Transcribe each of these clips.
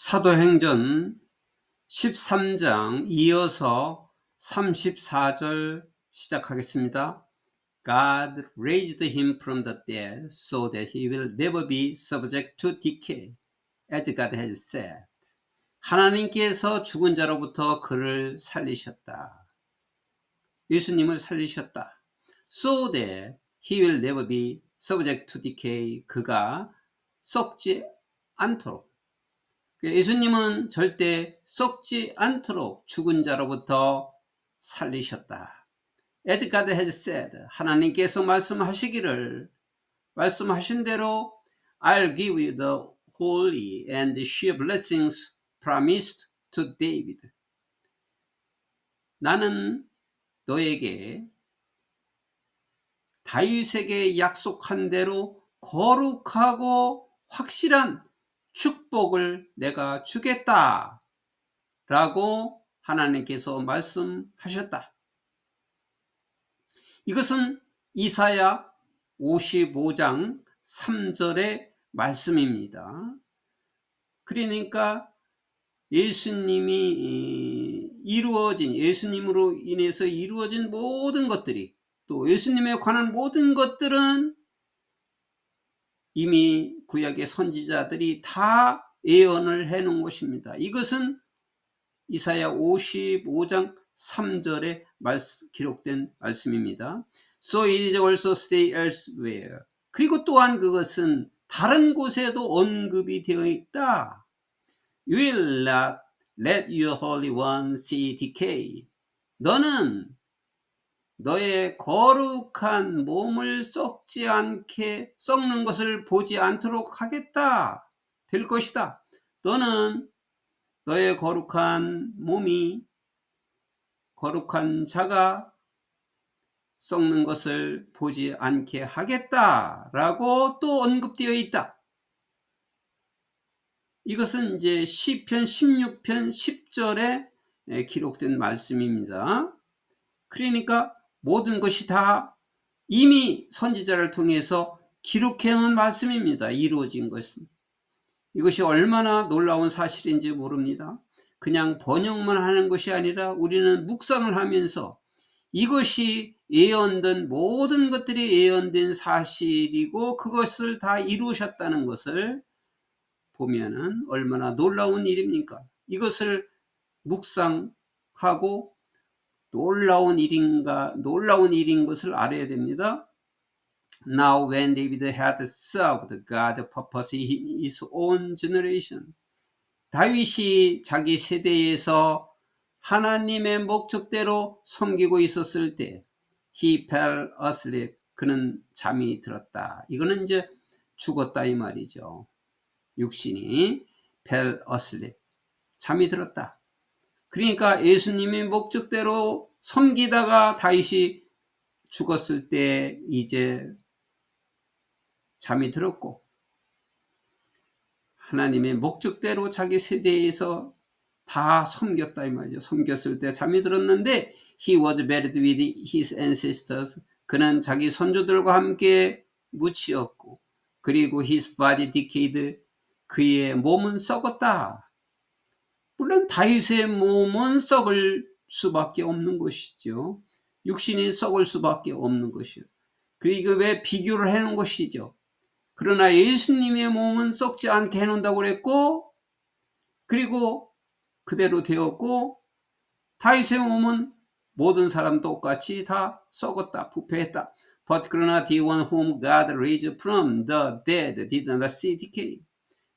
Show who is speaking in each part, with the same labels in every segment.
Speaker 1: 사도행전 13장 이어서 34절 시작하겠습니다. God raised him from the dead so that he will never be subject to decay, as God has said. 하나님께서 죽은 자로부터 그를 살리셨다. 예수님을 살리셨다. So that he will never be subject to decay. 그가 썩지 않도록. 예수님은 절대 썩지 않도록 죽은 자로부터 살리셨다. As God has said, 하나님께서 말씀하신 대로 I'll give you the holy and sure blessings promised to David. 나는 너에게 다윗에게 약속한 대로 거룩하고 확실한 축복을 내가 주겠다 라고 하나님께서 말씀하셨다. 이것은 이사야 55장 3절의 말씀입니다. 그러니까 예수님으로 인해서 이루어진 모든 것들이, 또 예수님에 관한 모든 것들은 이미 구약의 선지자들이 다 예언을 해놓은 것입니다. 이것은 이사야 55장 3절에 기록된 말씀입니다. So it is also stated elsewhere. 그리고 또한 그것은 다른 곳에도 언급이 되어 있다. You will not let your Holy One see decay. 너는 너의 거룩한 몸을 썩는 것을 보지 않도록 하겠다. 될 것이다. 너는 너의 거룩한 몸이, 거룩한 자가 썩는 것을 보지 않게 하겠다라고 또 언급되어 있다. 이것은 이제 시편 16편 10절에 기록된 말씀입니다. 그러니까 모든 것이 다 이미 선지자를 통해서 기록해 놓은 말씀입니다. 이루어진 것은. 이것이 얼마나 놀라운 사실인지 모릅니다. 그냥 번역만 하는 것이 아니라 우리는 묵상을 하면서 이것이 예언된 모든 것들이 예언된 사실이고 그것을 다 이루셨다는 것을 보면은 얼마나 놀라운 일입니까? 이것을 묵상하고 놀라운 일인 것을 알아야 됩니다. Now when David had served God's purpose in his own generation, 다윗이 자기 세대에서 하나님의 목적대로 섬기고 있었을 때 he fell asleep, 그는 잠이 들었다. 이거는 이제 죽었다 이 말이죠. 육신이 fell asleep, 잠이 들었다. 그러니까 예수님의 목적대로 섬기다가 다윗이 죽었을 때 이제 잠이 들었고, 하나님의 목적대로 자기 세대에서 다 섬겼다 이 말이죠. 섬겼을 때 잠이 들었는데 he was buried with his ancestors. 그는 자기 선조들과 함께 묻히었고, 그리고 his body decayed. 그의 몸은 썩었다. 물론 다윗의 몸은 썩을 수밖에 없는 것이죠. 육신이 썩을 수밖에 없는 것이요. 그리고 왜 비교를 해놓은 것이죠. 그러나 예수님의 몸은 썩지 않게 해놓는다고 그랬고, 그리고 그대로 되었고, 다윗의 몸은 모든 사람 똑같이 다 썩었다, 부패했다. But 그러나 the one whom God raised from the dead did not see decay.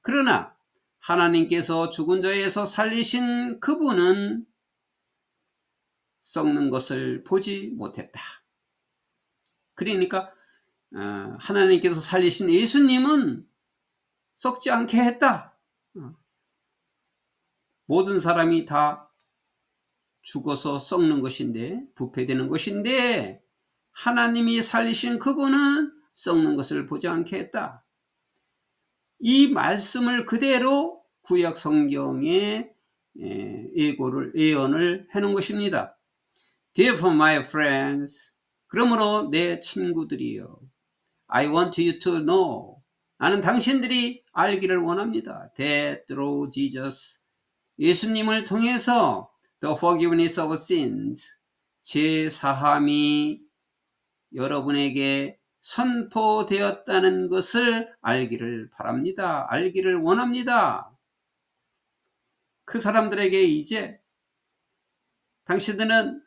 Speaker 1: 그러나 하나님께서 죽은 자에서 살리신 그분은 썩는 것을 보지 못했다. 그러니까 하나님께서 살리신 예수님은 썩지 않게 했다. 모든 사람이 다 죽어서 썩는 것인데, 부패되는 것인데, 하나님이 살리신 그분은 썩는 것을 보지 않게 했다. 이 말씀을 그대로 구약 성경에 예언을 해놓은 것입니다. Therefore, my friends, 그러므로 내 친구들이여, I want you to know, 나는 당신들이 알기를 원합니다. That through Jesus, 예수님을 통해서 the forgiveness of sins, 죄 사함이 여러분에게 선포되었다는 것을 알기를 바랍니다. 알기를 원합니다. 그 사람들에게 이제 당신들은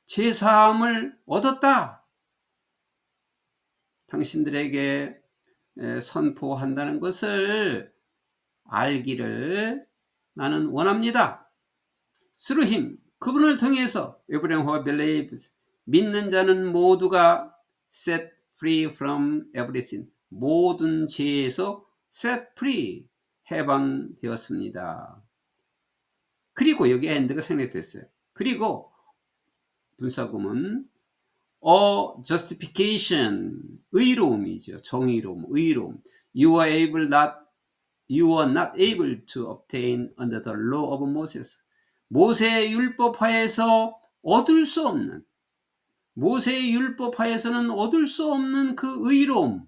Speaker 1: 죄 사함을 얻었다. 당신들에게 선포한다는 것을 알기를 나는 원합니다. Through him, 그분을 통해서 everyone who believes, 믿는 자는 모두가 set free from everything, 모든 죄에서 set free, 해방되었습니다. 그리고 여기 엔드가 생략됐어요. 그리고 분사구문 justification, 의로움이죠. 정의로움, 의로움. You were not able to obtain under the law of Moses. 모세의 율법 하에서 얻을 수 없는, 모세의 율법 하에서는 얻을 수 없는 그 의로움,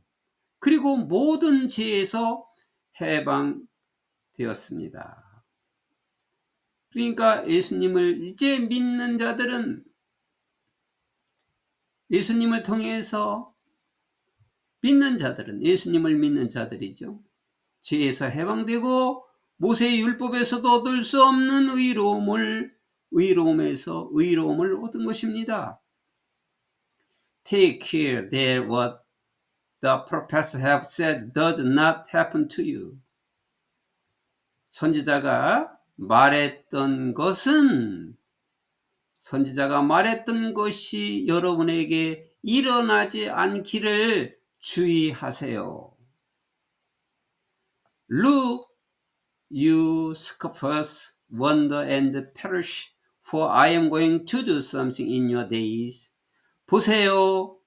Speaker 1: 그리고 모든 죄에서 해방되었습니다. 그러니까 예수님을 이제 믿는 자들은 예수님을 통해서 믿는 자들은 예수님을 믿는 자들이죠. 죄에서 해방되고 모세의 율법에서도 얻을 수 없는 의로움을 얻은 것입니다. Take care that what the prophets have said does not happen to you. 선지자가 말했던 것이 여러분에게 일어나지 않기를 주의하세요. Look, you scoffers, wonder and perish, for I am going to do something in your days. 보세요.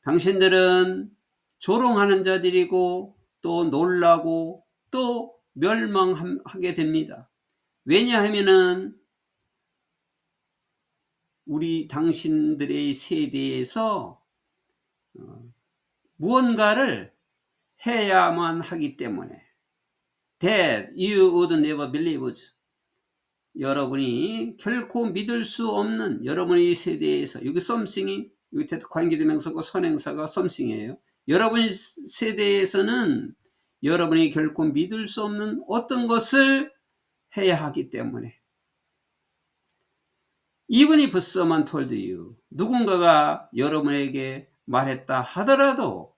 Speaker 1: 당신들은 조롱하는 자들이고 또 놀라고 또 멸망하게 됩니다. 왜냐하면은 우리 당신들의 세대에서 무언가를 해야만 하기 때문에 that you would never believe, 여러분이 결코 믿을 수 없는 여러분의 세대에서, 여기 something이 여기 관계대명사고 선행사가 something이에요. 여러분 세대에서는 여러분이 결코 믿을 수 없는 어떤 것을 해야 하기 때문에 even if someone told you, 누군가가 여러분에게 말했다 하더라도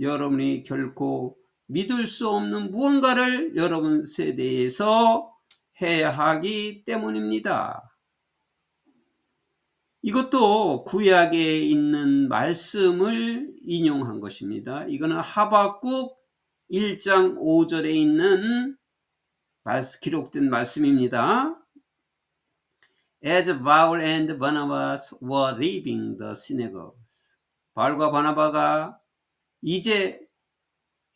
Speaker 1: 여러분이 결코 믿을 수 없는 무언가를 여러분 세대에서 해야 하기 때문입니다. 이것도 구약에 있는 말씀을 인용한 것입니다. 이거는 하박국 1장 5절에 있는 기록된 말씀입니다. As Paul and Barnabas were leaving the synagogues, 바울과 바나바가 이제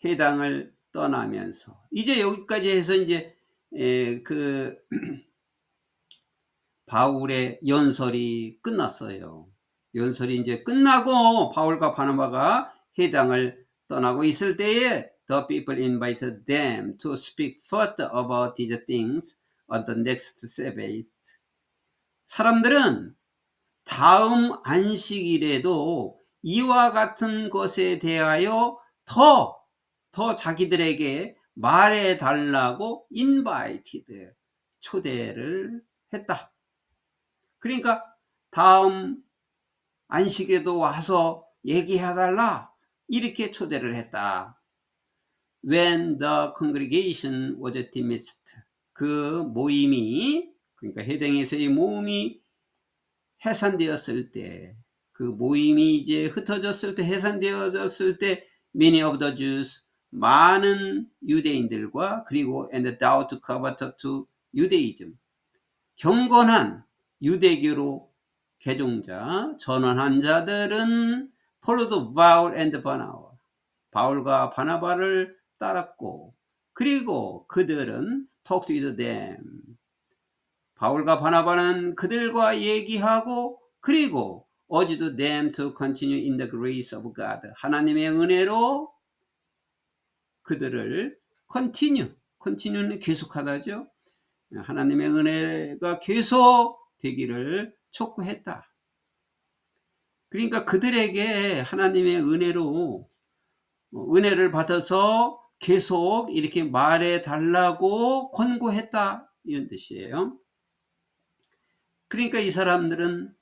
Speaker 1: 회당을 떠나면서, 이제 여기까지 해서 이제 바울의 연설이 끝났어요. 연설이 이제 끝나고 바울과 바나바가 회당을 떠나고 있을 때에 the people invited them to speak further about these things on the next Sabbath. 사람들은 다음 안식일에도 이와 같은 것에 대하여 더 자기들에게 말해달라고 invited, 초대를 했다. 그러니까 다음 안식에도 와서 얘기해달라, 이렇게 초대를 했다. When the congregation was dismissed, 그 모임이, 그러니까 회당에서의 모임이 해산되었을 때, 그 모임이 이제 흩어졌을 때, 해산되어졌을 때, many of the Jews, 많은 유대인들과, 그리고 and the devout converted to Judaism, 경건한 유대교로 개종자, 전환한 자들은 followed Paul and Barnabas, 바울과 바나바를 따랐고, 그리고 그들은 talked with them, 바울과 바나바는 그들과 얘기하고, 그리고 urged them to continue in the grace of God, 하나님의 은혜로 그들을 continue는 계속하다죠. 하나님의 은혜가 계속 되기를 촉구했다. 그러니까 그들에게 하나님의 은혜로 은혜를 받아서 계속 이렇게 말해 달라고 권고했다, 이런 뜻이에요. 그러니까 이 사람들은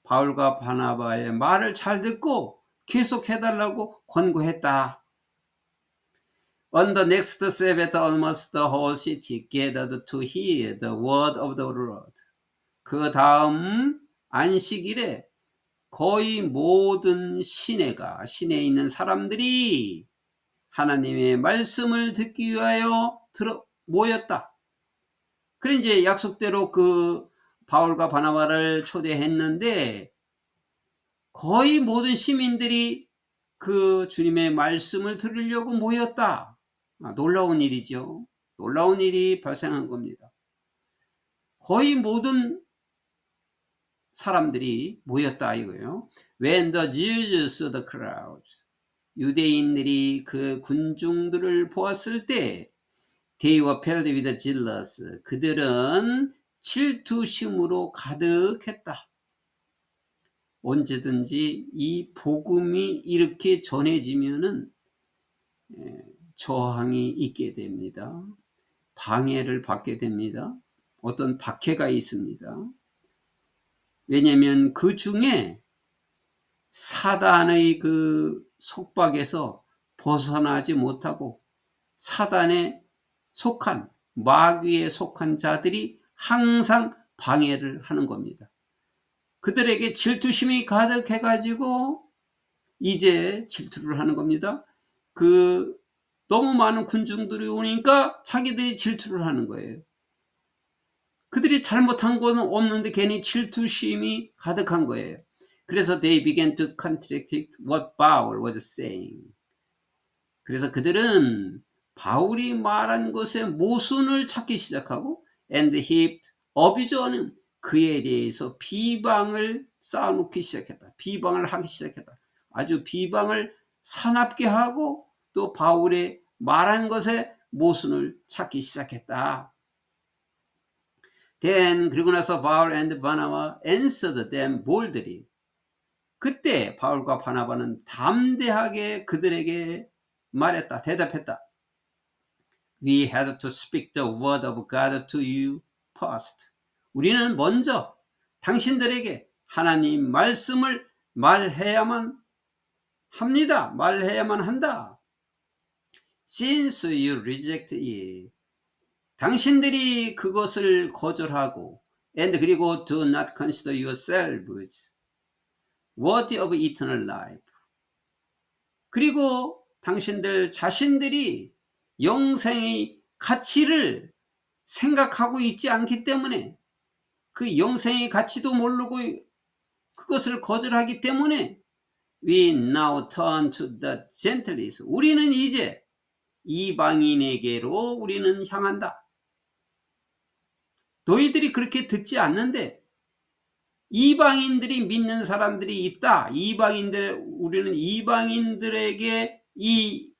Speaker 1: 바울과 바나바의 말을 잘 듣고 계속 해달라고 권고했다. On the next Sabbath, almost the whole city gathered to hear the word of the Lord. 그 다음 안식일에 거의 모든 시내에 있는 사람들이 하나님의 말씀을 듣기 위하여 모였다. 그래 이제 약속대로 그 바울과 바나바를 초대했는데 거의 모든 시민들이 그 주님의 말씀을 들으려고 모였다. 놀라운 일이죠. 놀라운 일이 발생한 겁니다. 거의 모든 사람들이 모였다 이거예요. When the Jews saw the crowd, 유대인들이 그 군중들을 보았을 때 they were filled with jealous, 그들은 질투심으로 가득했다. 언제든지 이 복음이 이렇게 전해지면은 저항이 있게 됩니다. 방해를 받게 됩니다. 어떤 박해가 있습니다. 왜냐하면 그 중에 사단의 그 속박에서 벗어나지 못하고 사단에 속한, 마귀에 속한 자들이 항상 방해를 하는 겁니다. 그들에게 질투심이 가득해가지고 이제 질투를 하는 겁니다. 너무 많은 군중들이 오니까 자기들이 질투를 하는 거예요. 그들이 잘못한 건 없는데 괜히 질투심이 가득한 거예요. 그래서 they began to contradict what Paul was saying. 그래서 그들은 바울이 말한 것에 모순을 찾기 시작하고 and heaped abuse on him. 그에 대해서 비방을 쌓아놓기 시작했다. 비방을 하기 시작했다. 아주 비방을 사납게 하고 또 바울의 말한 것에 모순을 찾기 시작했다. Then 그리고 나서 바울 and 바나바 answered them boldly. 그때 바울과 바나바는 담대하게 그들에게 말했다. 대답했다. We had to speak the word of God to you first. 우리는 먼저 당신들에게 하나님 말씀을 말해야만 합니다. 말해야만 한다. Since you reject it. 당신들이 그것을 거절하고 and 그리고 do not consider yourselves worthy of eternal life. 그리고 당신들 자신들이 영생의 가치를 생각하고 있지 않기 때문에 그 영생의 가치도 모르고 그것을 거절하기 때문에 we now turn to the Gentiles. 우리는 이제 이방인에게로 우리는 향한다. 너희들이 그렇게 듣지 않는데 이방인들이 믿는 사람들이 있다. 우리는 이방인들에게 이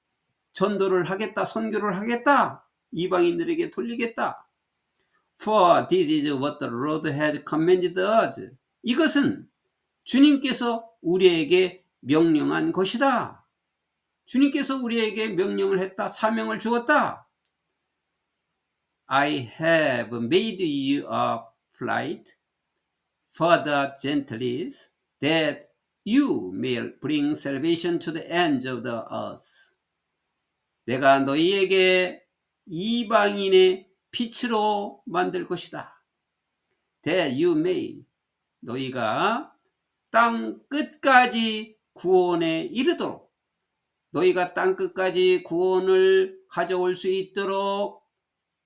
Speaker 1: 전도를 하겠다. 선교를 하겠다. 이방인들에게 돌리겠다. For this is what the Lord has commanded us. 이것은 주님께서 우리에게 명령한 것이다. 주님께서 우리에게 명령을 했다. 사명을 주었다. I have made you a light for the Gentiles, that you may bring salvation to the ends of the earth. 내가 너희에게 이방인의 빛으로 만들 것이다. That you may, 너희가 땅 끝까지 구원에 이르도록, 너희가 땅 끝까지 구원을 가져올 수 있도록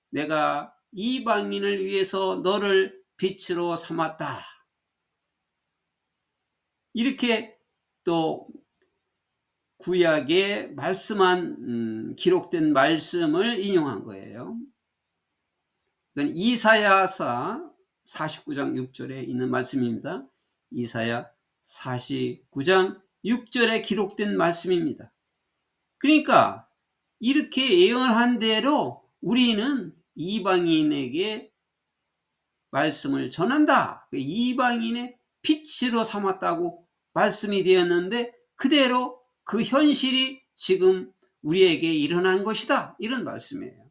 Speaker 1: 내가 이방인을 위해서 너를 빛으로 삼았다. 이렇게 또 구약에 말씀한 기록된 말씀을 인용한 거예요. 이건 이사야서 49장 6절에 있는 말씀입니다. 이사야 49장 6절에 기록된 말씀입니다. 그러니까 이렇게 예언한 대로 우리는 이방인에게 말씀을 전한다. 이방인의 빛으로 삼았다고 말씀이 되었는데 그대로 그 현실이 지금 우리에게 일어난 것이다. 이런 말씀이에요.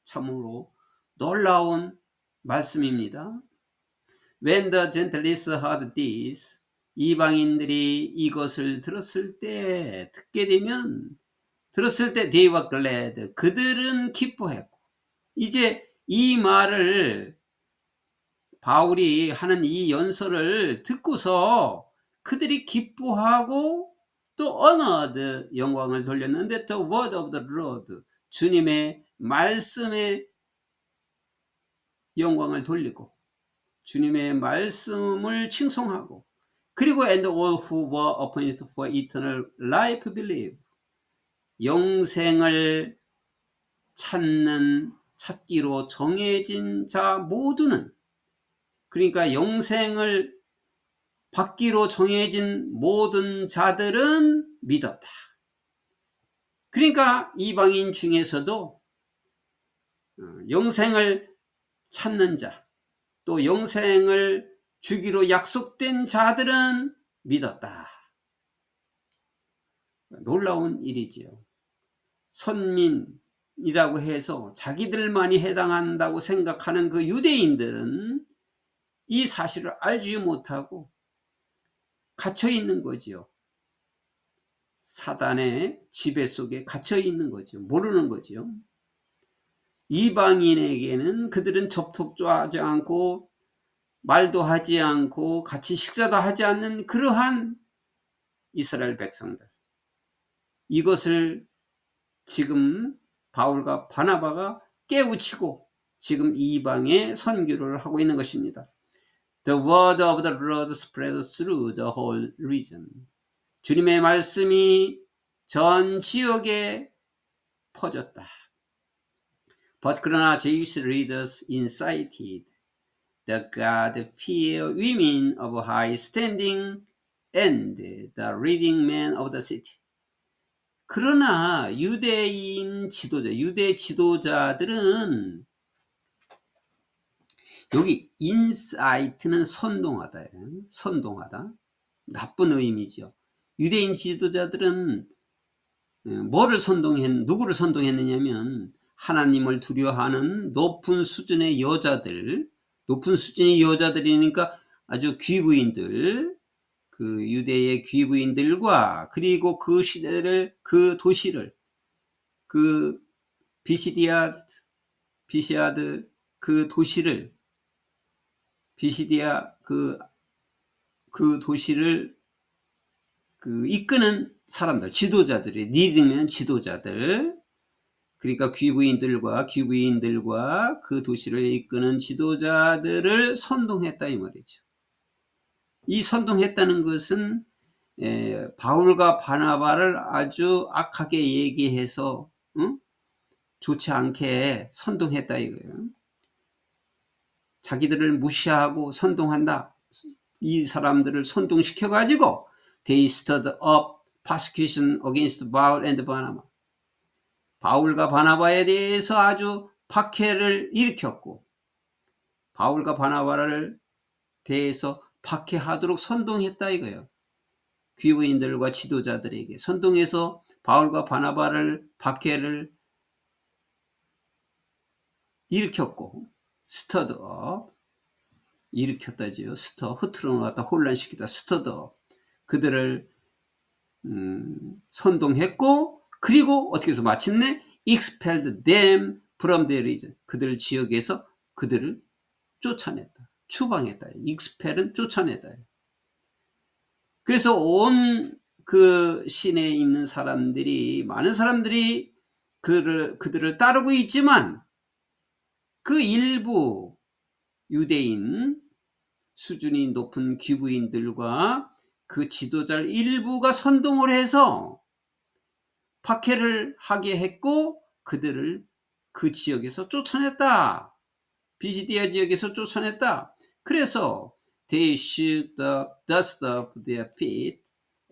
Speaker 1: 참으로 놀라운 말씀입니다. When the Gentiles heard this, 이방인들이 이것을 들었을 때, 듣게 되면, 들었을 때 they were glad. 그들은 기뻐했고, 이제 이 말을 바울이 하는 이 연설을 듣고서 그들이 기뻐하고 또 honored, 영광을 돌렸는데 the word of the Lord, 주님의 말씀에 영광을 돌리고 주님의 말씀을 칭송하고 그리고 and all who were appointed for eternal life believe, 영생을 찾기로 정해진 자 모두는, 그러니까 영생을 받기로 정해진 모든 자들은 믿었다. 그러니까 이방인 중에서도 영생을 찾는 자, 또 영생을 주기로 약속된 자들은 믿었다. 놀라운 일이지요. 선민이라고 해서 자기들만이 해당한다고 생각하는 그 유대인들은 이 사실을 알지 못하고 갇혀 있는 거지요. 사단의 지배 속에 갇혀 있는 거죠. 모르는 거지요. 이방인에게는 그들은 접촉도 하지 않고 말도 하지 않고 같이 식사도 하지 않는 그러한 이스라엘 백성들, 이것을 지금 바울과 바나바가 깨우치고 지금 이방에 선교를 하고 있는 것입니다. The word of the Lord spread through the whole region. 주님의 말씀이 전 지역에 퍼졌다. But 그러나 Jewish readers incited the God-fearing women of high standing and the leading men of the city. 그러나 유대인 지도자, 유대 지도자들은, 여기 인사이트는 선동하다, 선동하다, 나쁜 의미죠. 유대인 지도자들은 누구를 선동했느냐면 하나님을 두려워하는 높은 수준의 여자들, 높은 수준의 여자들이니까 아주 귀부인들, 그 유대의 귀부인들과 그리고 그 시대를, 그 도시를, 그 비시디아드 그 도시를, 비시디아 그 도시를 그 이끄는 사람들, 지도자들이, 리딩면 지도자들, 그러니까 귀부인들과 그 도시를 이끄는 지도자들을 선동했다 이 말이죠. 이 선동했다는 것은 바울과 바나바를 아주 악하게 얘기해서 좋지 않게 선동했다 이거예요. 자기들을 무시하고 선동한다. 이 사람들을 선동시켜 가지고 they stirred up persecution against Paul and Barnabas. 바울과 바나바에 대해서 아주 박해를 일으켰고 바울과 바나바를 대해서 박해하도록 선동했다 이거예요. 귀부인들과 지도자들에게 선동해서 바울과 바나바를 박해를 일으켰고 stirred up, 일으켰다지요. 흐트러 놓았다, 혼란시키다, stirred up. 그들을 선동했고 그리고 어떻게 해서 마침내 expelled them from their region. 그들 지역에서 그들을 쫓아냈다. 추방했다. expell은 쫓아내다. 그래서 온 그 시내에 있는 사람들이, 많은 사람들이 그들을 따르고 있지만 그 일부 유대인 수준이 높은 귀부인들과 그 지도자 일부가 선동을 해서 박해를 하게 했고 그들을 그 지역에서 쫓아냈다. 비시디아 지역에서 쫓아냈다. 그래서 they shook the dust of their feet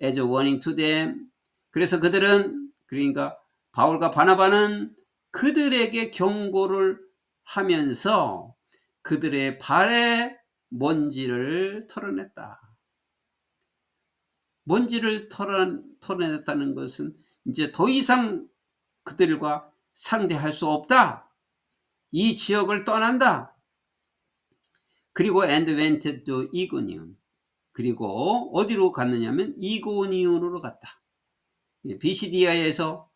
Speaker 1: as a warning to them. 그래서 그들은 그러니까 바울과 바나바는 그들에게 경고를 하면서 그들의 발에 먼지를 털어냈다. 먼지를 털어냈다는 것은 이제 더 이상 그들과 상대할 수 없다. 이 지역을 떠난다. 그리고 and went to 이고니온. 그리고 어디로 갔느냐면 이고니온으로 갔다. 비시디아에서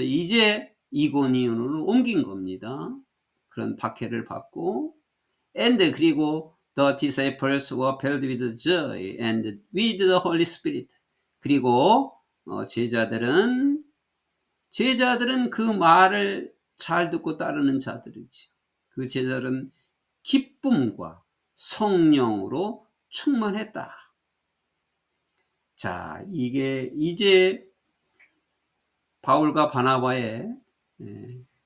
Speaker 1: 이제 이고니온으로 옮긴 겁니다. 그런 박해를 받고 and 그리고 the disciples were filled with joy and with the Holy Spirit. 그리고 제자들은 그 말을 잘 듣고 따르는 자들이지. 그 제자들은 기쁨과 성령으로 충만했다. 자, 이게 이제 바울과 바나바의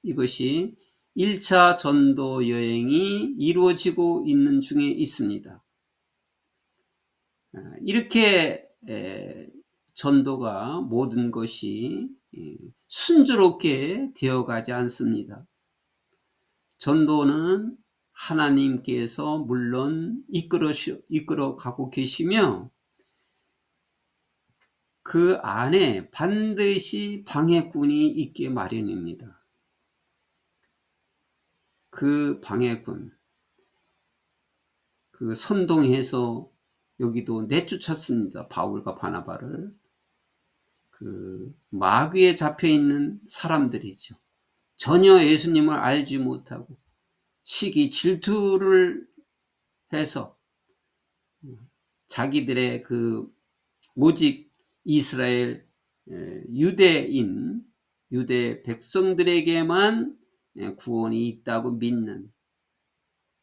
Speaker 1: 이것이 1차 전도 여행이 이루어지고 있는 중에 있습니다. 이렇게 전도가 모든 것이 순조롭게 되어가지 않습니다. 전도는 하나님께서 물론 이끌어 가고 계시며 그 안에 반드시 방해꾼이 있기 마련입니다. 그 방해꾼, 그 선동해서 여기도 내쫓았습니다. 바울과 바나바를. 그 마귀에 잡혀 있는 사람들이죠. 전혀 예수님을 알지 못하고 시기 질투를 해서 자기들의 그 오직 이스라엘 유대인 유대 백성들에게만 구원이 있다고 믿는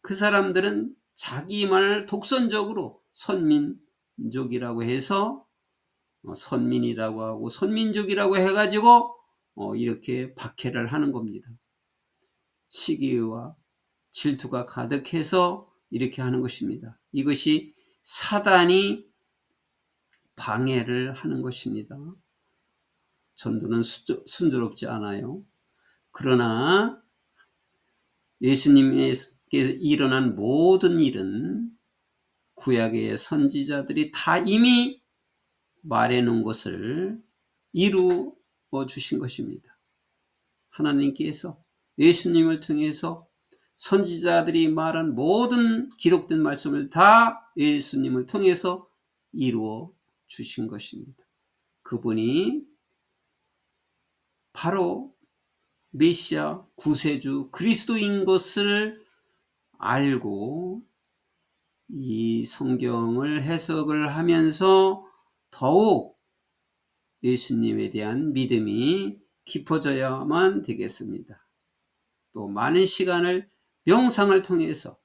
Speaker 1: 그 사람들은 자기만을 독선적으로 선민족이라고 해서 선민이라고 하고 선민족이라고 해가지고 이렇게 박해를 하는 겁니다. 시기와 질투가 가득해서 이렇게 하는 것입니다. 이것이 사단이 방해를 하는 것입니다. 전도는 순조롭지 않아요. 그러나 예수님께서 일어난 모든 일은 구약의 선지자들이 다 이미 말해놓은 것을 이루어 주신 것입니다. 하나님께서 예수님을 통해서 선지자들이 말한 모든 기록된 말씀을 다 예수님을 통해서 이루어 주신 것입니다. 그분이 바로 메시아 구세주 그리스도인 것을 알고 이 성경을 해석을 하면서 더욱 예수님에 대한 믿음이 깊어져야만 되겠습니다. 또 많은 시간을 명상을 통해서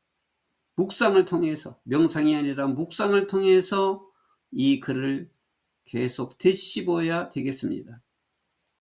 Speaker 1: 묵상을 통해서 명상이 아니라 묵상을 통해서 이 글을 계속 되씹어야 되겠습니다.